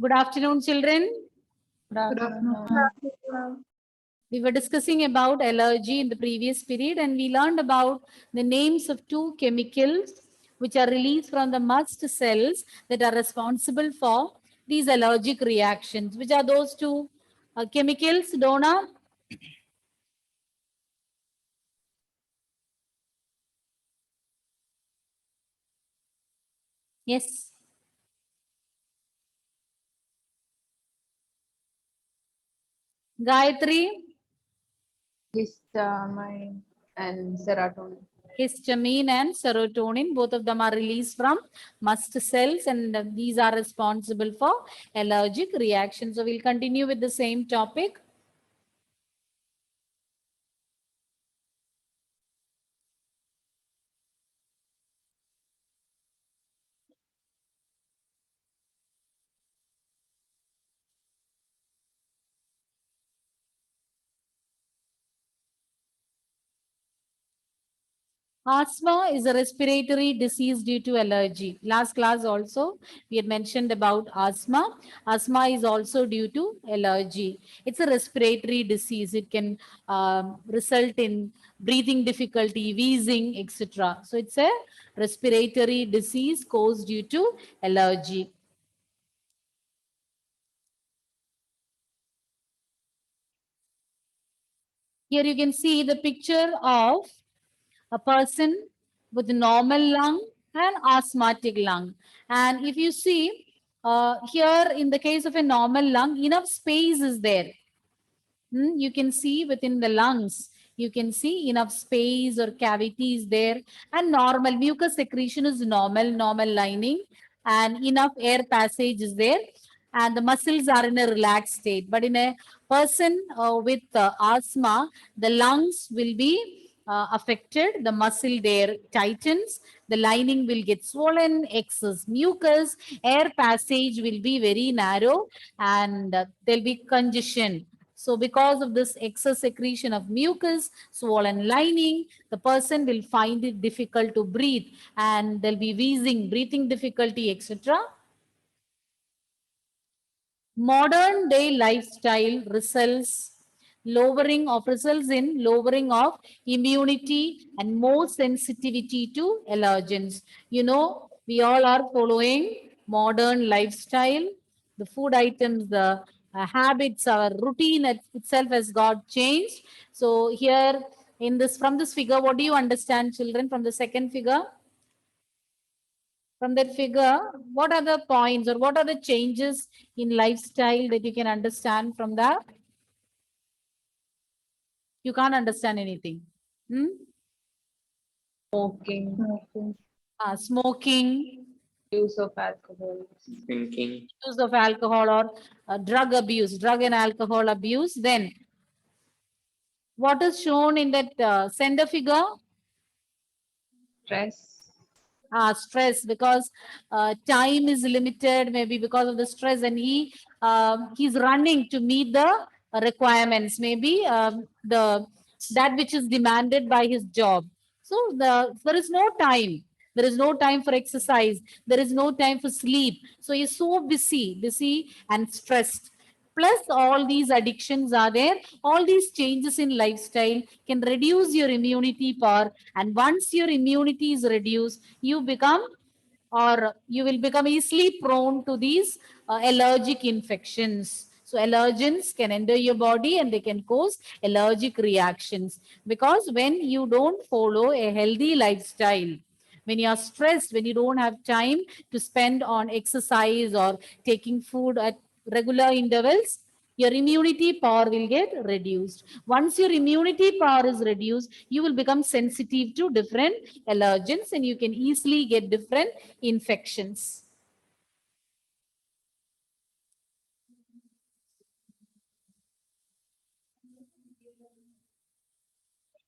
Good afternoon, children. Good afternoon. We were discussing about allergy in the previous period, and we learned about the names of two chemicals which are released from the mast cells that are responsible for these allergic reactions. Which are those two chemicals, Donna? Yes. Gayatri? Histamine and serotonin. Histamine and serotonin, both of them are released from mast cells, and these are responsible for allergic reactions. So we'll continue with the same topic. Asthma is a respiratory disease due to allergy. Last class also, we had mentioned about asthma. Asthma is also due to allergy. It's a respiratory disease. It can result in breathing difficulty, wheezing, etc. So it's a respiratory disease caused due to allergy. Here you can see the picture of a person with normal lung and asthmatic lung. And if you see here in the case of a normal lung, enough space is there. You can see within the lungs, you can see enough space or cavity is there, and normal mucus secretion is normal lining, and enough air passage is there, and the muscles are in a relaxed state. But in a person with asthma, the lungs will be affected, the muscle there tightens, the lining will get swollen, excess mucus, air passage will be very narrow, and there'll be congestion. So because of this excess secretion of mucus, swollen lining, the person will find it difficult to breathe, and there'll be wheezing, breathing difficulty, etc. Modern day lifestyle results in lowering of immunity and more sensitivity to allergens. You know, we all are following modern lifestyle. The food items, the habits, our routine itself has got changed. So here in this, from this figure, what do you understand, children, from the second figure? From that figure, what are the points or what are the changes in lifestyle that you can understand from that? You can't understand anything. Hmm? Smoking, Smoking, use of alcohol, Drinking, use of alcohol, or drug abuse, drug and alcohol abuse. Then what is shown in that center figure? stress, Stress, because time is limited, maybe because of the stress, and he's running to meet the requirements, maybe the that which is demanded by his job. So there is no time. There is no time for exercise. There is no time for sleep. So he's so busy and stressed. Plus, all these addictions are there. All these changes in lifestyle can reduce your immunity power. And once your immunity is reduced, you become or you will become easily prone to these allergic infections. So allergens can enter your body and they can cause allergic reactions, because when you don't follow a healthy lifestyle, when you are stressed, when you don't have time to spend on exercise or taking food at regular intervals, your immunity power will get reduced. Once your immunity power is reduced, you will become sensitive to different allergens and you can easily get different infections.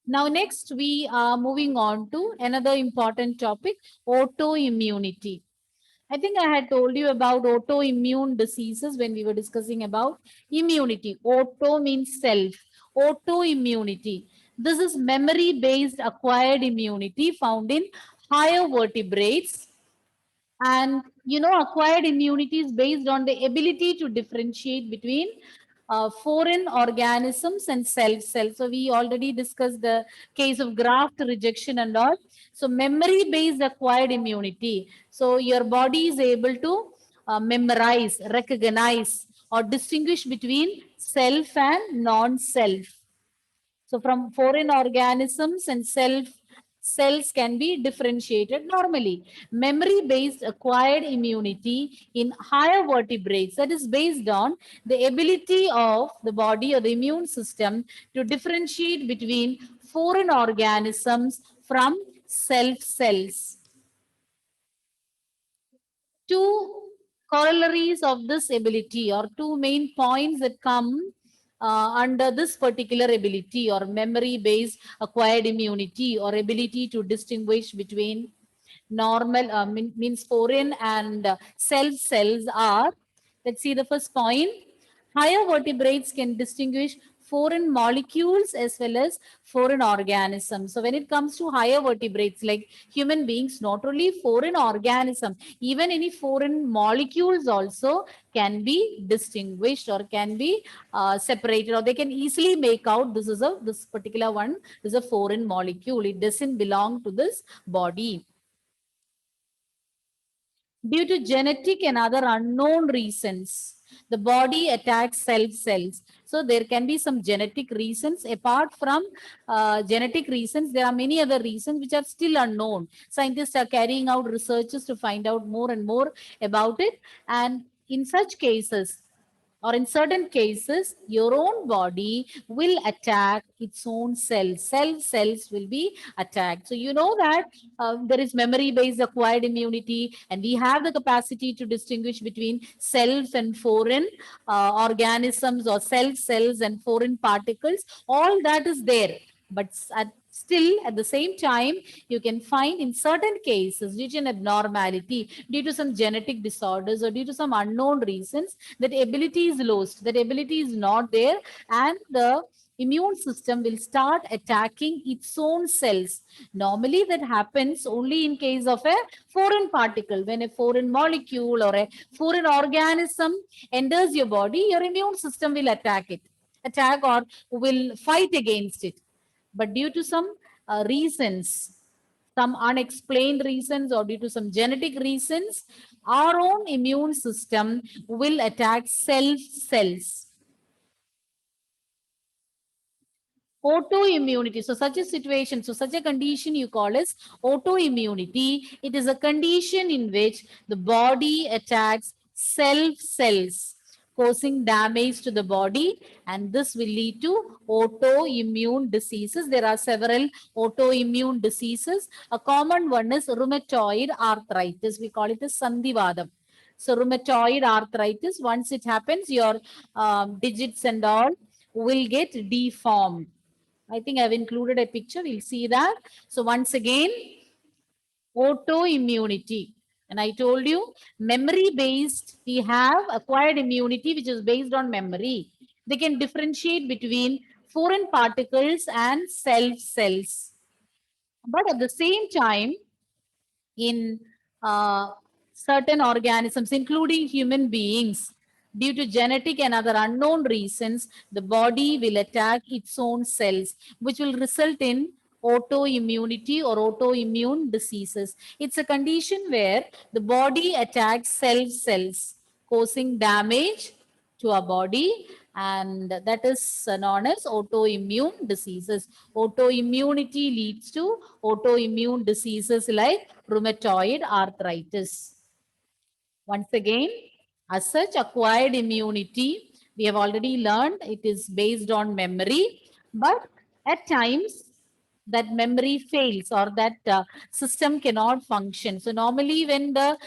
Now, next we are moving on to another important topic, autoimmunity. I think I had told you about autoimmune diseases when we were discussing about immunity. Auto means self. Autoimmunity. This is memory-based acquired immunity found in higher vertebrates And acquired immunity is based on the ability to differentiate between foreign organisms and self cells. So we already discussed the case of graft rejection and all. So memory based acquired immunity. So your body is able to memorize, recognize, or distinguish between self and non-self. So from foreign organisms and cells can be differentiated normally. Memory-based acquired immunity in higher vertebrates, that is based on the ability of the body or the immune system to differentiate between foreign organisms from self cells. Two corollaries of this ability, or two main points that come under this particular ability or memory based acquired immunity or ability to distinguish between normal means foreign and self cells are, let's see the first point. Higher vertebrates can distinguish foreign molecules as well as foreign organisms. So when it comes to higher vertebrates like human beings, not only foreign organism, even any foreign molecules also can be distinguished or can be separated, or they can easily make out this particular one is a foreign molecule. It doesn't belong to this body. Due to genetic and other unknown reasons, the body attacks self cells. So there can be some genetic reasons. Apart from genetic reasons, there are many other reasons which are still unknown. Scientists are carrying out researches to find out more and more about it. And in such cases, or in certain cases, your own body will attack its own cells. Cells will be attacked. So you know that there is memory-based acquired immunity, and we have the capacity to distinguish between self and foreign organisms, or cells and foreign particles. All that is there. But still, at the same time, you can find in certain cases, due to an abnormality, due to some genetic disorders, or due to some unknown reasons, that ability is lost, that ability is not there, and the immune system will start attacking its own cells. Normally, that happens only in case of a foreign particle. When a foreign molecule or a foreign organism enters your body, your immune system will attack or will fight against it. But due to some reasons, some unexplained reasons, or due to some genetic reasons, our own immune system will attack self cells. Autoimmunity. So such a situation, so such a condition you call as autoimmunity. It is a condition in which the body attacks self cells, causing damage to the body, and this will lead to autoimmune diseases. There are several autoimmune diseases. A common one is rheumatoid arthritis. We call it as Sandhivadam. So rheumatoid arthritis, once it happens, your digits and all will get deformed. I think I've included a picture. We'll see that. So once again, autoimmunity. And I told you, memory-based, we have acquired immunity, which is based on memory. They can differentiate between foreign particles and self cells. But at the same time, in certain organisms, including human beings, due to genetic and other unknown reasons, the body will attack its own cells, which will result in autoimmunity or autoimmune diseases. It's a condition where the body attacks self cells, causing damage to our body, and that is known as autoimmune diseases. Autoimmunity leads to autoimmune diseases like rheumatoid arthritis. Once again, as such, acquired immunity, we have already learned it is based on memory, but at times that memory fails, or that system cannot function. So normally when the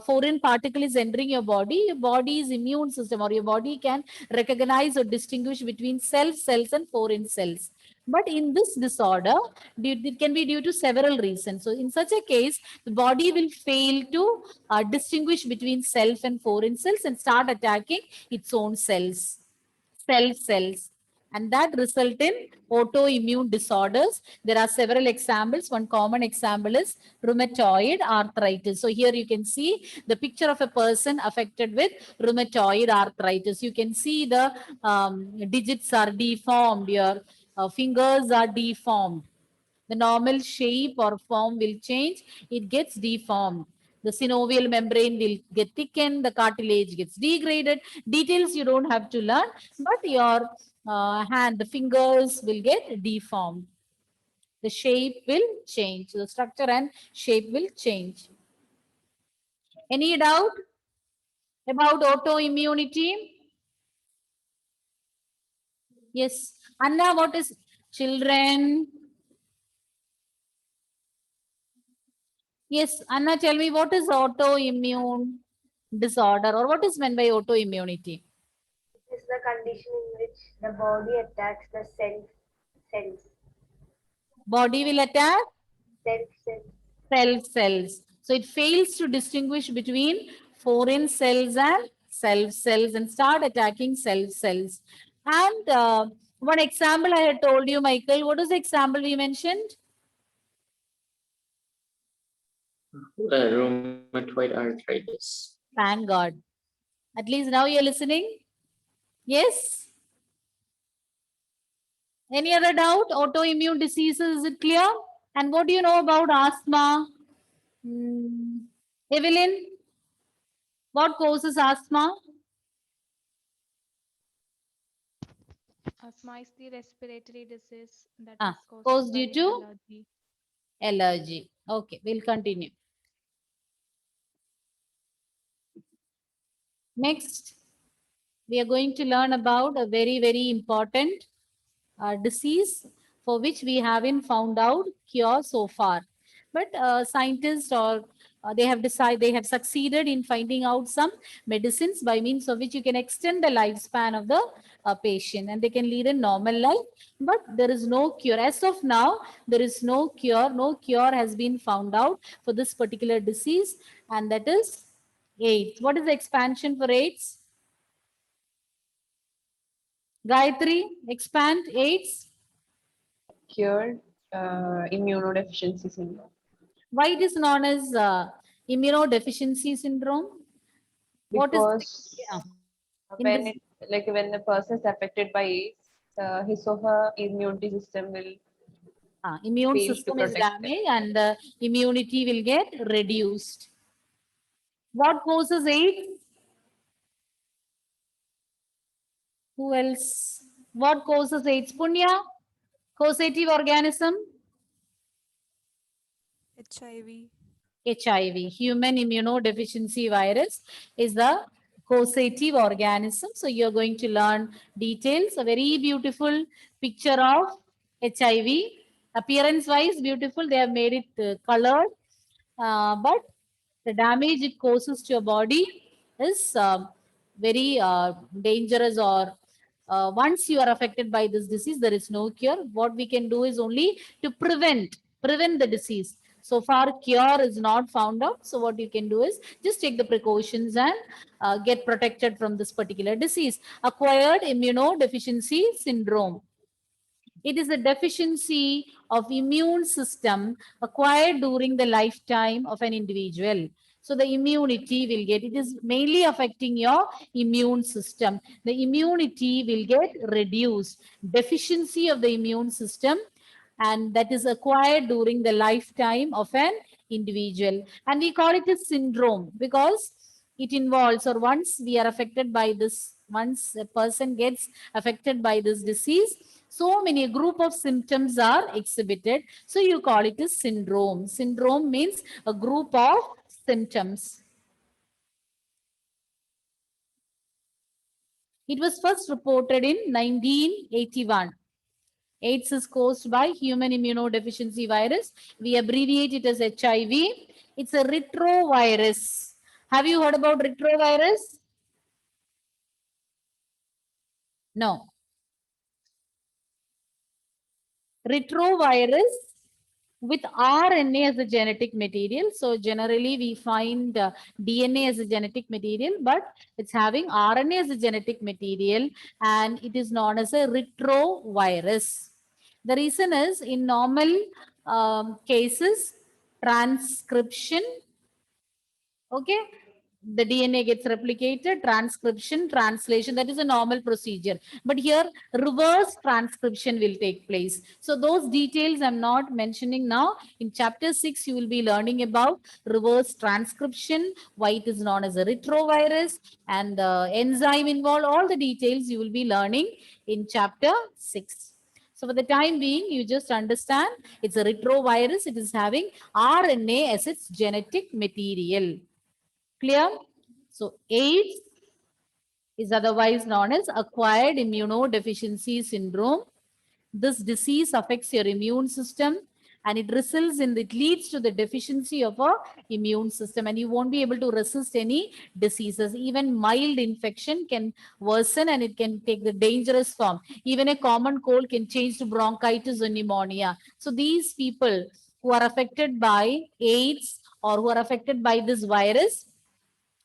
foreign particle is entering your body's immune system or your body can recognize or distinguish between self cells and foreign cells. But in this disorder, it can be due to several reasons. So in such a case, the body will fail to distinguish between self and foreign cells and start attacking its own cells, self cells. and that result in autoimmune disorders. There are several examples. One common example is rheumatoid arthritis. So here you can see the picture of a person affected with rheumatoid arthritis. You can see the digits are deformed, your fingers are deformed. The normal shape or form will change, it gets deformed. The synovial membrane will get thickened, the cartilage gets degraded. Details you don't have to learn, but your hand, the fingers will get deformed. The shape will change, the structure and shape will change. Any doubt about autoimmunity? Yes. Anna, what is children? Yes, Anna, tell me what is autoimmune disorder or what is meant by autoimmunity? Is the condition in which the body attacks the cells. Body will attack Cells. cells. So it fails to distinguish between foreign cells and self cells and start attacking cells. And one example I had told you, Michael, what is the example we mentioned? Rheumatoid arthritis. Thank God. At least now you're listening. Yes? Any other doubt? Autoimmune diseases, is it clear? And what do you know about asthma? Evelyn, what causes asthma? Asthma is the respiratory disease that Ah, is caused caused by due to allergy. allergy. Okay, we'll continue. Next, we are going to learn about a very important disease for which we haven't found out cure so far. But scientists or they have succeeded in finding out some medicines by means of which you can extend the lifespan of the patient and they can lead a normal life. But there is no cure. As of now, there is no cure. No cure has been found out for this particular disease, and that is AIDS. What is the expansion for AIDS? Gayatri, expand AIDS. Cured immunodeficiency syndrome. Why it is known as immunodeficiency syndrome? What is Because yeah, in when this- when the person is affected by AIDS, his or her immunity system will immune fail to system is protect them. damaged and the immunity will get reduced. What causes AIDS? Who else? What causes AIDS? Punya, causative organism? HIV. HIV, human immunodeficiency virus, is the causative organism. So you're going to learn details, a very beautiful picture of HIV. Appearance wise, beautiful. They have made it colored, but the damage it causes to your body is very dangerous or once you are affected by this disease, there is no cure. What we can do is only to prevent the disease. So far, cure is not found out. So what you can do is just take the precautions and get protected from this particular disease. Acquired immunodeficiency syndrome. It is a deficiency of immune system acquired during the lifetime of an individual. So the immunity will get, it is mainly affecting your immune system. The immunity will get reduced. Deficiency of the immune system, and that is acquired during the lifetime of an individual. And we call it a syndrome because it involves, or once we are affected by this, once a person gets affected by this disease, so many group of symptoms are exhibited. So you call it a syndrome. Syndrome means a group of symptoms. It was first reported in 1981. AIDS is caused by human immunodeficiency virus. We abbreviate it as HIV. It's a retrovirus. Have you heard about retrovirus? No. Retrovirus with RNA as a genetic material. So generally we find DNA as a genetic material, but it's having RNA as a genetic material, and it is known as a retrovirus. The reason is in normal cases, transcription, okay, the DNA gets replicated, transcription, translation, that is a normal procedure. But here reverse transcription will take place. So those details I'm not mentioning now. In chapter 6, you will be learning about reverse transcription, why it is known as a retrovirus, and the enzyme involved. All the details you will be learning in chapter 6. So for the time being, you just understand it's a retrovirus. It is having RNA as its genetic material. Clear? So AIDS is otherwise known as acquired immunodeficiency syndrome. This disease affects your immune system, and it results in, it leads to the deficiency of a immune system, and you won't be able to resist any diseases. Even mild infection can worsen, and it can take the dangerous form. Even a common cold can change to bronchitis or pneumonia. So these people who are affected by AIDS or who are affected by this virus,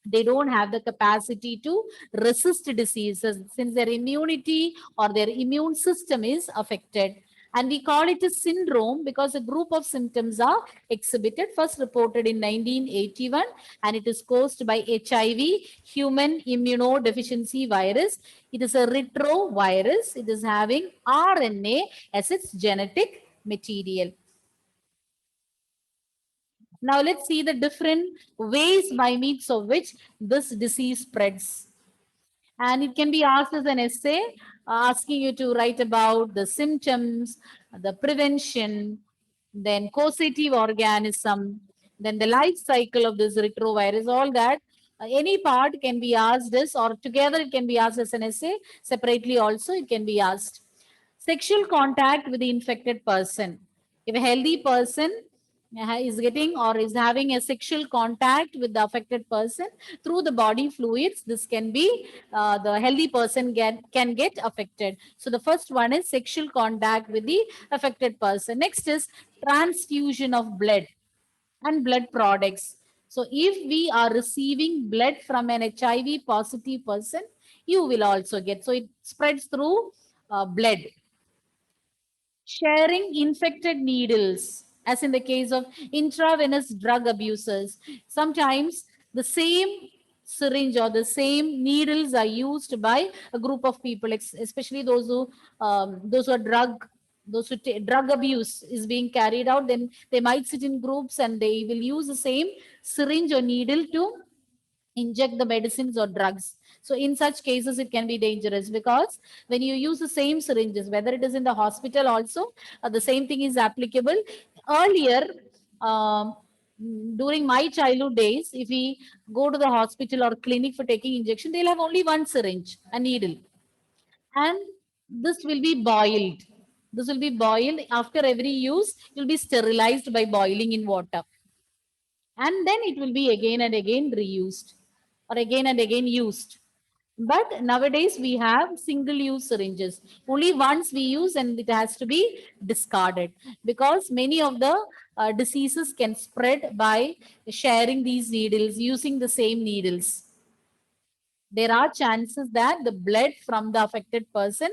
they don't have the capacity to resist diseases since their immunity or their immune system is affected. And we call it a syndrome because a group of symptoms are exhibited, first reported in 1981, and it is caused by HIV, human immunodeficiency virus. It is a retrovirus. It is having RNA as its genetic material. Now let's see the different ways by means of which this disease spreads. And it can be asked as an essay, asking you to write about the symptoms, the prevention, then causative organism, then the life cycle of this retrovirus, all that. Any part can be asked as, or together it can be asked as an essay, separately also it can be asked. Sexual contact with the infected person. If a healthy person is getting or is having a sexual contact with the affected person through the body fluids, this can be the healthy person can get affected. So the first one is sexual contact with the affected person. Next is transfusion of blood and blood products. So if we are receiving blood from an HIV positive person, you will also get. So it spreads through blood. Sharing infected needles, as in the case of intravenous drug abusers. Sometimes the same syringe or the same needles are used by a group of people, especially those who are drug abuse is being carried out. Then they might sit in groups and they will use the same syringe or needle to inject the medicines or drugs. So in such cases, it can be dangerous because when you use the same syringes, whether it is in the hospital also, the same thing is applicable. Earlier, during my childhood days, if we go to the hospital or clinic for taking injection, they'll have only one syringe, a needle. And this will be boiled. This will be boiled after every use. It will be sterilized by boiling in water. And then it will be again and again reused or again and again used. But nowadays we have single use syringes. Only once we use and it has to be discarded because many of the diseases can spread by sharing these needles, using the same needles. There are chances that the blood from the affected person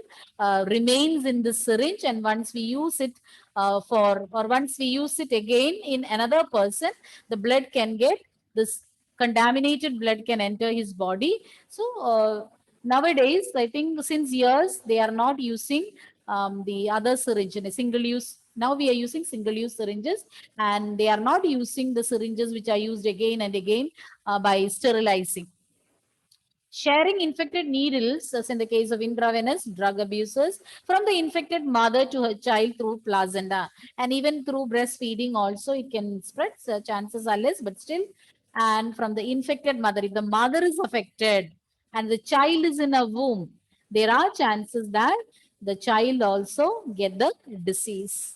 remains in the syringe, and once we use it once we use it again in another person, the blood can get this contaminated blood can enter his body. So nowadays, I think since years they are not using the other syringe in a single use. Now we are using single use syringes, and they are not using the syringes which are used again and again by sterilizing. Sharing infected needles, as in the case of intravenous drug abusers, from the infected mother to her child through placenta, and even through breastfeeding also it can spread. So chances are less, but still. And from the infected mother, if the mother is affected and the child is in a womb, there are chances that the child also get the disease.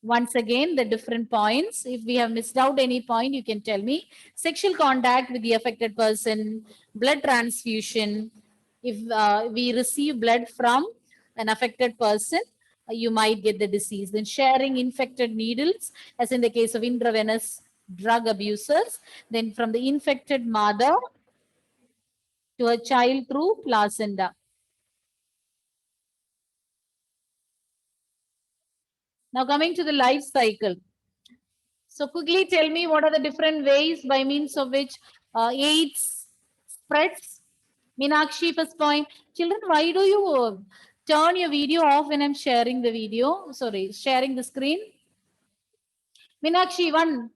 Once again, the different points. If we have missed out any point, you can tell me. Sexual contact with the affected person, blood transfusion. If we receive blood from an affected person, you might get the disease. Then sharing infected needles, as in the case of intravenous drug abusers, then from the infected mother to a child through placenta. Now coming to the life cycle. So quickly tell me what are the different ways by means of which AIDS spreads. Meenakshi, first point. Children, why do you turn your video off when I'm sharing the video? Sorry, sharing the screen. Meenakshi, one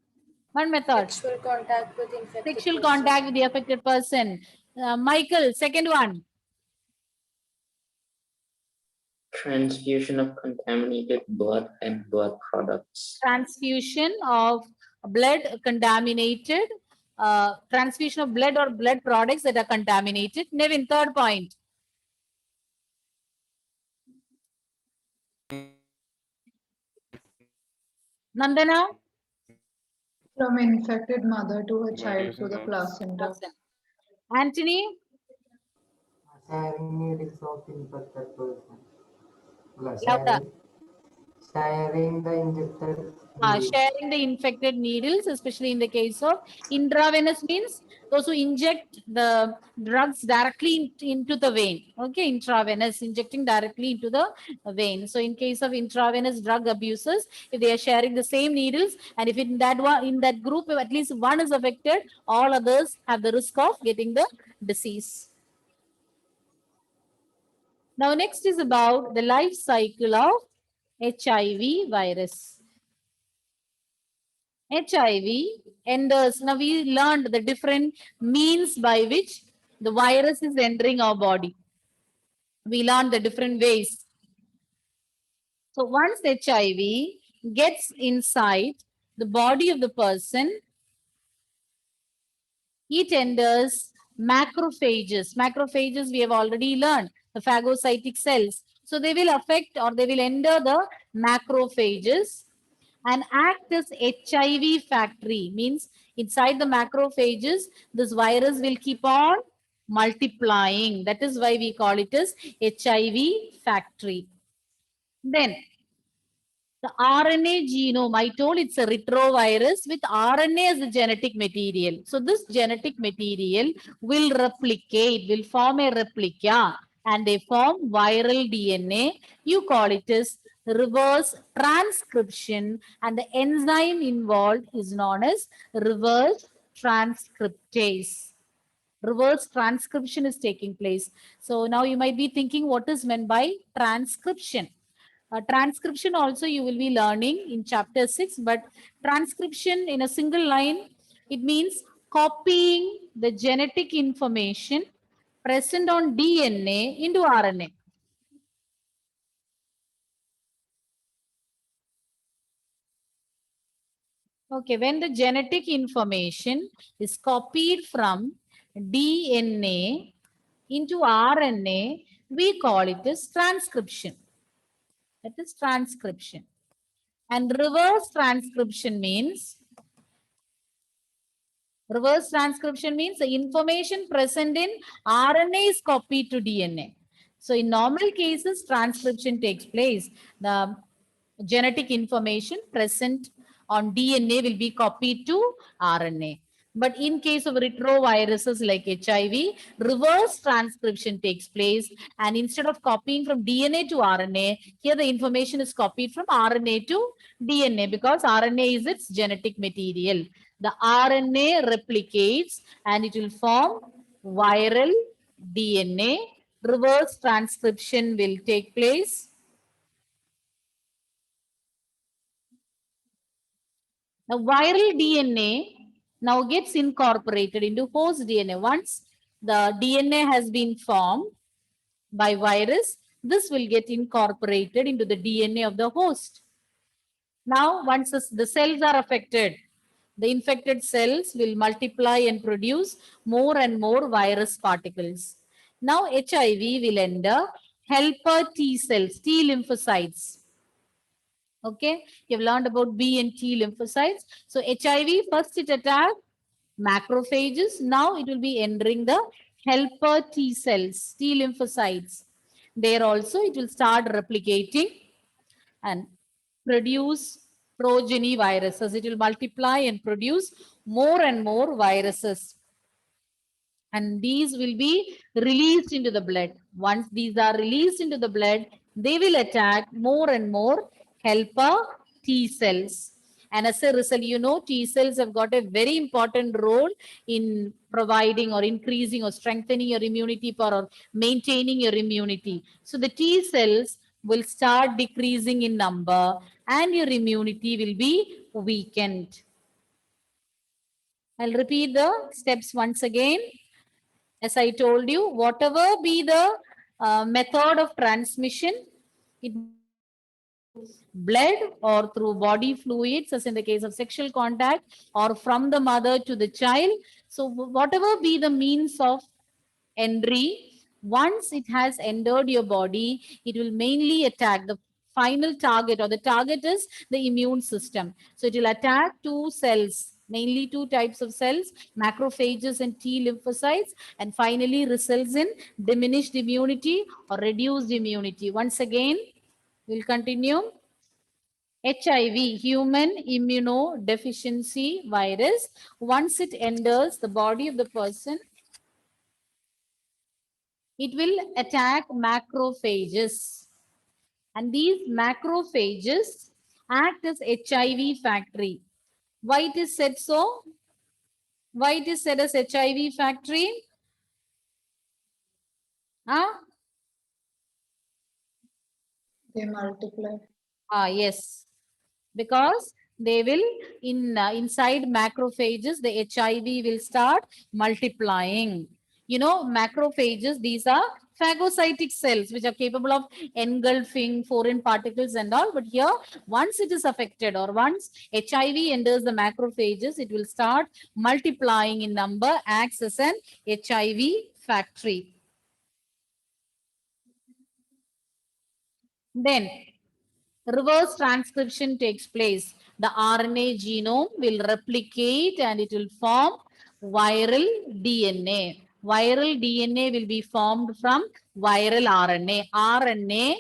method. Sexual contact with infected Sexual person. contact with the affected person. Michael, second one. Transfusion of contaminated blood and blood products. Transfusion of blood contaminated, transfusion of blood or blood products that are contaminated. Nevin, third point. Nandana? From infected mother to a child through the placenta. Anthony? Sharing needles of infected person. Louder. Sharing the injected Sharing the infected needles, especially in the case of intravenous, means those who inject the drugs directly into the vein. Okay, intravenous, injecting directly into the vein. So in case of intravenous drug abusers, if they are sharing the same needles, and if in that group, if at least one is affected, all others have the risk of getting the disease. Now next is about the life cycle of HIV virus. HIV enters. Now we learned the different means by which the virus is entering our body. We learned the different ways. So once HIV gets inside the body of the person, it enters macrophages. Macrophages we have already learned, the phagocytic cells. So they will affect or they will enter the macrophages and act as HIV factory. Means inside the macrophages, this virus will keep on multiplying. That is why we call it as HIV factory. Then the RNA genome, I told it's a retrovirus with RNA as a genetic material. So this genetic material will replicate, will form a replica, and they form viral DNA. You call it as reverse transcription, and the enzyme involved is known as reverse transcriptase. Reverse transcription is taking place. So now you might be thinking, what is meant by transcription? Transcription also you will be learning in chapter 6, but transcription in a single line, it means copying the genetic information present on DNA into RNA. Okay, when the genetic information is copied from DNA into RNA, we call it as transcription. That is transcription. And reverse transcription means the information present in RNA is copied to DNA. So in normal cases, transcription takes place. The genetic information present on DNA will be copied to RNA. But in case of retroviruses like HIV, reverse transcription takes place. And instead of copying from DNA to RNA, here the information is copied from RNA to DNA because RNA is its genetic material. The RNA replicates and it will form viral DNA. Reverse transcription will take place. Now, viral DNA now gets incorporated into host DNA. Once the DNA has been formed by virus, this will get incorporated into the DNA of the host. Now, once the cells are affected, the infected cells will multiply and produce more and more virus particles. Now, HIV will enter helper T cells, T lymphocytes. Okay, you've learned about B and T lymphocytes. So HIV, first it attacked macrophages. Now it will be entering the helper T cells, T lymphocytes. There also it will start replicating and produce progeny viruses. It will multiply and produce more and more viruses. And these will be released into the blood. Once these are released into the blood, they will attack more and more helper T cells. And as a result, you know, T cells have got a very important role in providing or increasing or strengthening your immunity power or maintaining your immunity. So the T cells will start decreasing in number and your immunity will be weakened. I'll repeat the steps once again. As I told you, whatever be the method of transmission, it blood or through body fluids, as in the case of sexual contact, or from the mother to the child. So whatever be the means of entry, once it has entered your body, it will mainly attack the final target, or the target is the immune system. So it will attack two cells, mainly two types of cells, macrophages and T lymphocytes, and finally results in diminished immunity or reduced immunity. Once again, we'll continue. HIV, human immunodeficiency virus, once it enters the body of the person, it will attack macrophages. And these macrophages act as HIV factory. Why it is said so? Why it is said as HIV factory? Huh? They multiply. Yes. Because they will, inside macrophages, the HIV will start multiplying. You know, macrophages, these are phagocytic cells which are capable of engulfing foreign particles and all. But here, once it is affected or once HIV enters the macrophages, it will start multiplying in number, acts as an HIV factory. Then reverse transcription takes place. The RNA genome will replicate and it will form viral DNA. Viral DNA will be formed from viral RNA. RNA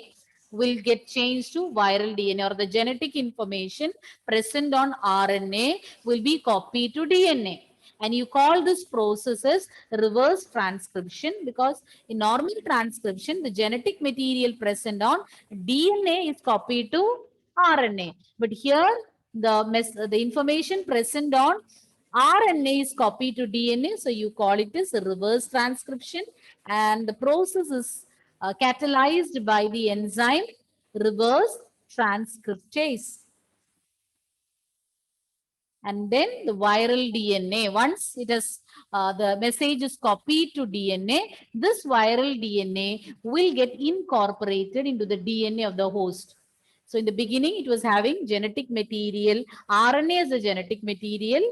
will get changed to viral DNA, or the genetic information present on RNA will be copied to DNA. And you call this process as reverse transcription, because in normal transcription, the genetic material present on DNA is copied to RNA. But here, the information present on RNA is copied to DNA. So you call it as reverse transcription. And the process is catalyzed by the enzyme reverse transcriptase. And then the viral DNA, once it has, the message is copied to DNA, this viral DNA will get incorporated into the DNA of the host. So in the beginning, it was having genetic material, RNA as a genetic material,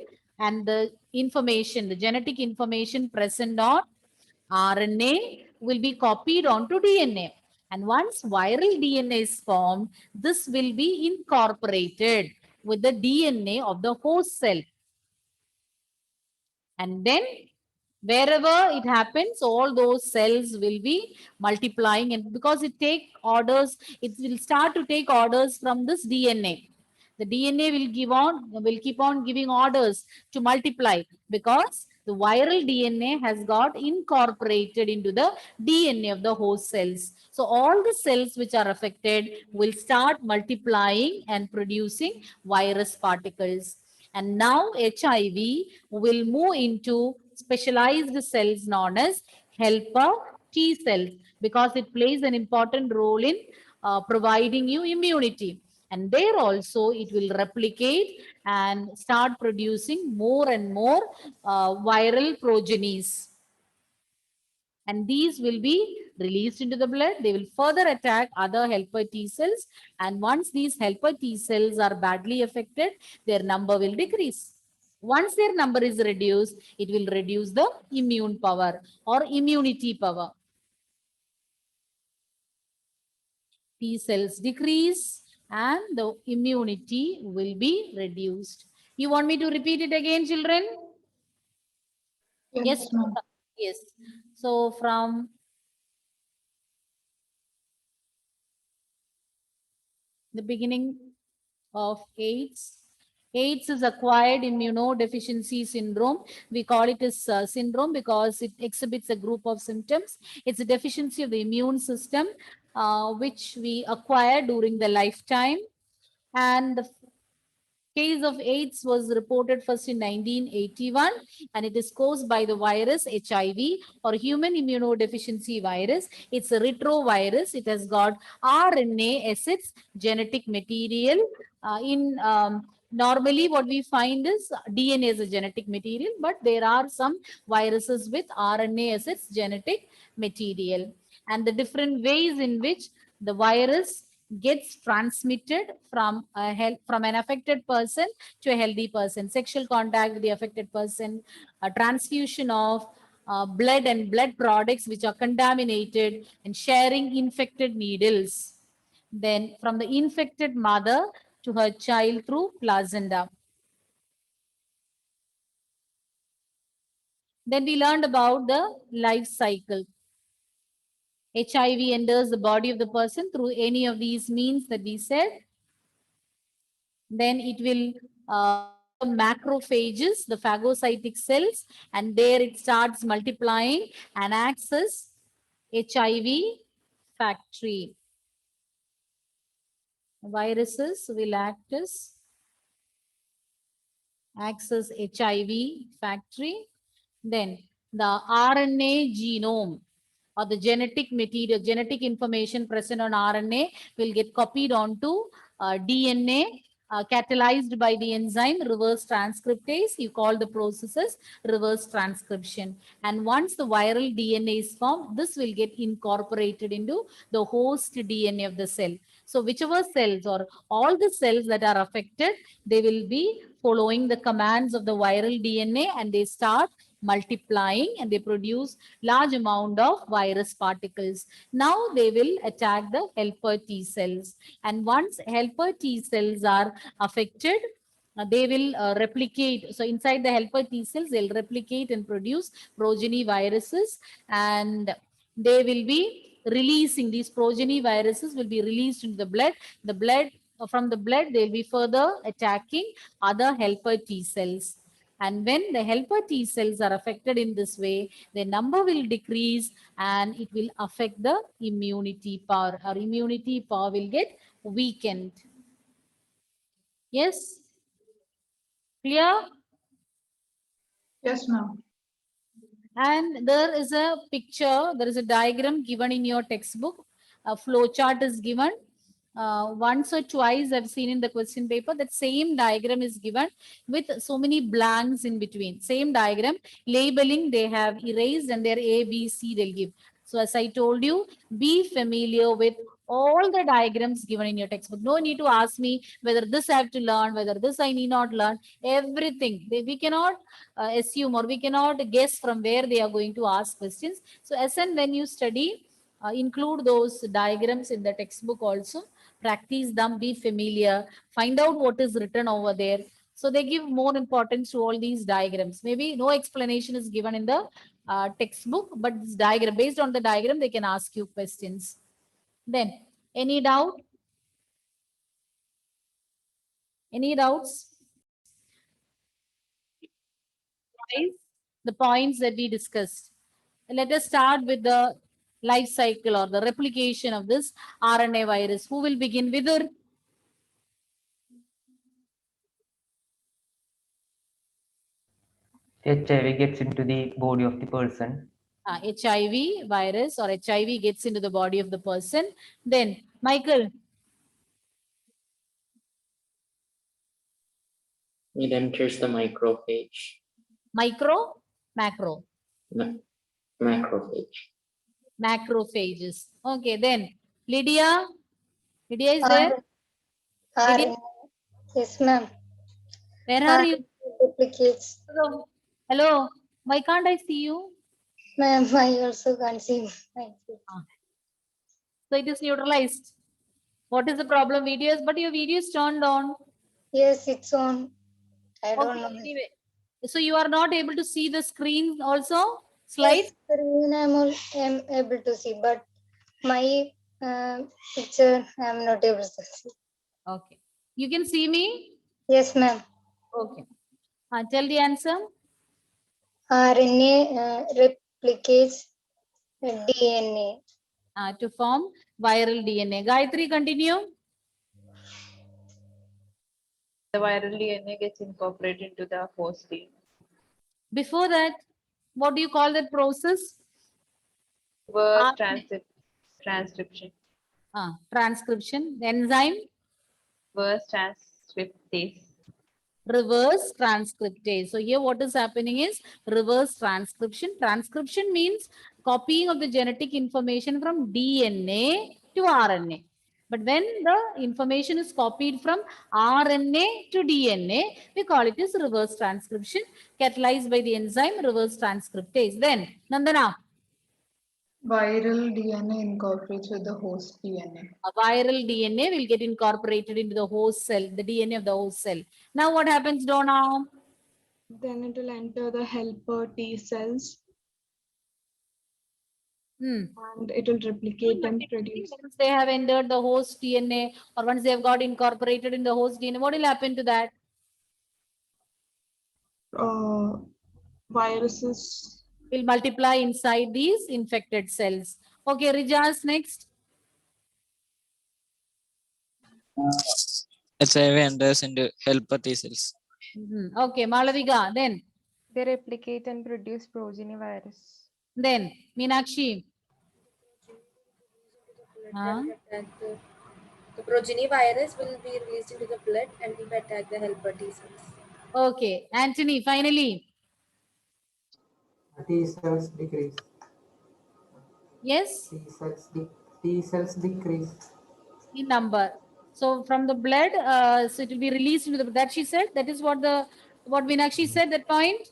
and the information, the genetic information present on RNA will be copied onto DNA. And once viral DNA is formed, this will be incorporated with the DNA of the host cell. And then wherever it happens, all those cells will be multiplying, and because it take orders, it will start to take orders from this DNA. The DNA will keep on giving orders to multiply, because the viral DNA has got incorporated into the DNA of the host cells. So all the cells which are affected will start multiplying and producing virus particles. And now HIV will move into specialized cells known as helper T cells, because it plays an important role in providing you immunity. And there also it will replicate and start producing more and more viral progenies. And these will be released into the blood. They will further attack other helper T cells. And once these helper T cells are badly affected, their number will decrease. Once their number is reduced, it will reduce the immune power or immunity power. T cells decrease and the immunity will be reduced. You want me to repeat it again, children? Yes, ma'am. Yes. So from The beginning of AIDS. AIDS is acquired immunodeficiency syndrome. We call it as syndrome because it exhibits a group of symptoms. It's a deficiency of the immune system, which we acquire during the lifetime. And the case of AIDS was reported first in 1981, and it is caused by the virus HIV or human immunodeficiency virus. It's a retrovirus. It has got RNA as its genetic material. Normally what we find is DNA as a genetic material, but there are some viruses with RNA as its genetic material. And the different ways in which the virus gets transmitted from from an affected person to a healthy person: sexual contact with the affected person, a transfusion of blood and blood products which are contaminated, and sharing infected needles. Then from the infected mother to her child through placenta. Then we learned about the life cycle. HIV enters the body of the person through any of these means that we said. Then it will macrophages, the phagocytic cells, and there it starts multiplying and acts as HIV factory. Viruses will act as HIV factory. Then the RNA genome or the genetic material, genetic information present on RNA will get copied onto DNA, catalyzed by the enzyme reverse transcriptase. You call the processes reverse transcription. And once the viral DNA is formed, this will get incorporated into the host DNA of the cell. So whichever cells or all the cells that are affected, they will be following the commands of the viral DNA, and they start multiplying and they produce large amount of virus particles. Now they will attack the helper T cells. And once helper T cells are affected, they will replicate. So inside the helper T cells, they'll replicate and produce progeny viruses, and they will be releasing these progeny viruses will be released into the blood. The blood from the blood, they'll be further attacking other helper T cells. And when the helper T cells are affected in this way, the number will decrease and it will affect the immunity power. Our immunity power will get weakened. Yes? Clear? Yes, ma'am. And there is a picture, there is a diagram given in your textbook. A flow chart is given. Once or twice I've seen in the question paper that same diagram is given with so many blanks in between. Same diagram, labeling they have erased, and their A, B, C they'll give. So as I told you, be familiar with all the diagrams given in your textbook. No need to ask me whether this I have to learn, whether this I need not learn. Everything. We cannot assume or we cannot guess from where they are going to ask questions. So as and when you study, include those diagrams in the textbook also. Practice them, be familiar, find out what is written over there. So they give more importance to all these diagrams. Maybe no explanation is given in the textbook, but this diagram, based on the diagram, they can ask you questions. Then, any doubt? Any doubts? The points that we discussed. Let us start with the life cycle or the replication of this RNA virus. Who will begin? Vidur? HIV gets into the body of the person. HIV virus or HIV gets into the body of the person. Then, Michael? It enters the macrophage. Micro? Macro? Macrophage. Macrophages. Okay, then Lydia? Lydia is there? Lydia? Yes, ma'am. Where are you? Duplicates. Hello? Why can't I see you? Ma'am, I also can't see. So it is neutralized. What is the problem? Videos, but your video is turned on. Yes, it's on. I don't Okay, know. anyway. So you are not able to see the screen also? Slide? Yes, screen I'm able to see, but my picture I'm not able to see. Okay. You can see me? Yes, ma'am. Okay. Tell the answer. RNA replicates DNA. To form viral DNA. Gayatri, continue. The viral DNA gets incorporated into the host DNA. Before that, what do you call that process? Reverse RNA. transcription. Transcription. Enzyme. Reverse transcriptase. Reverse transcriptase. So here what is happening is reverse transcription. Transcription means copying of the genetic information from DNA to RNA. But when the information is copied from RNA to DNA, we call it as reverse transcription, catalyzed by the enzyme reverse transcriptase. Then, Nandana, Viral DNA incorporates with the host DNA. a viral DNA will get incorporated into the host cell, the DNA of the host cell. Now what happens, Donna? Then it will enter the helper T cells and it will replicate and produce. Once they have entered the host DNA or once they have got incorporated in the host DNA, what will happen to that? Viruses. Will multiply inside these infected cells. Okay, Rijas, next. HIV enters into helper T cells. Okay, Malavika, then. They replicate and produce progeny virus. Then, Meenakshi. The progeny virus will be released into the blood and will attack the helper T cells. Okay, Anthony, finally. T cells decrease. Yes? T cells decrease. In number. So from the blood, so it will be released into the, that she said, that is what Meenakshi said, that point.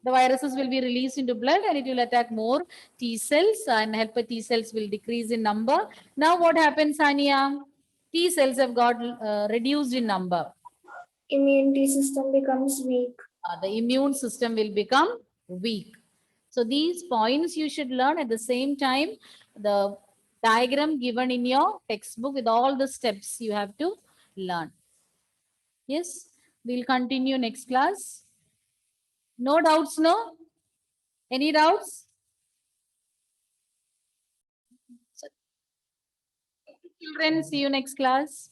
The viruses will be released into blood and it will attack more T cells and helper T cells will decrease in number. Now what happens, Sania? T cells have got reduced in number. Immunity system becomes weak. The immune system will become weak. So these points you should learn at the same time. The diagram given in your textbook with all the steps you have to learn. Yes, we'll continue next class. No doubts, no? Any doubts? So, children, see you next class.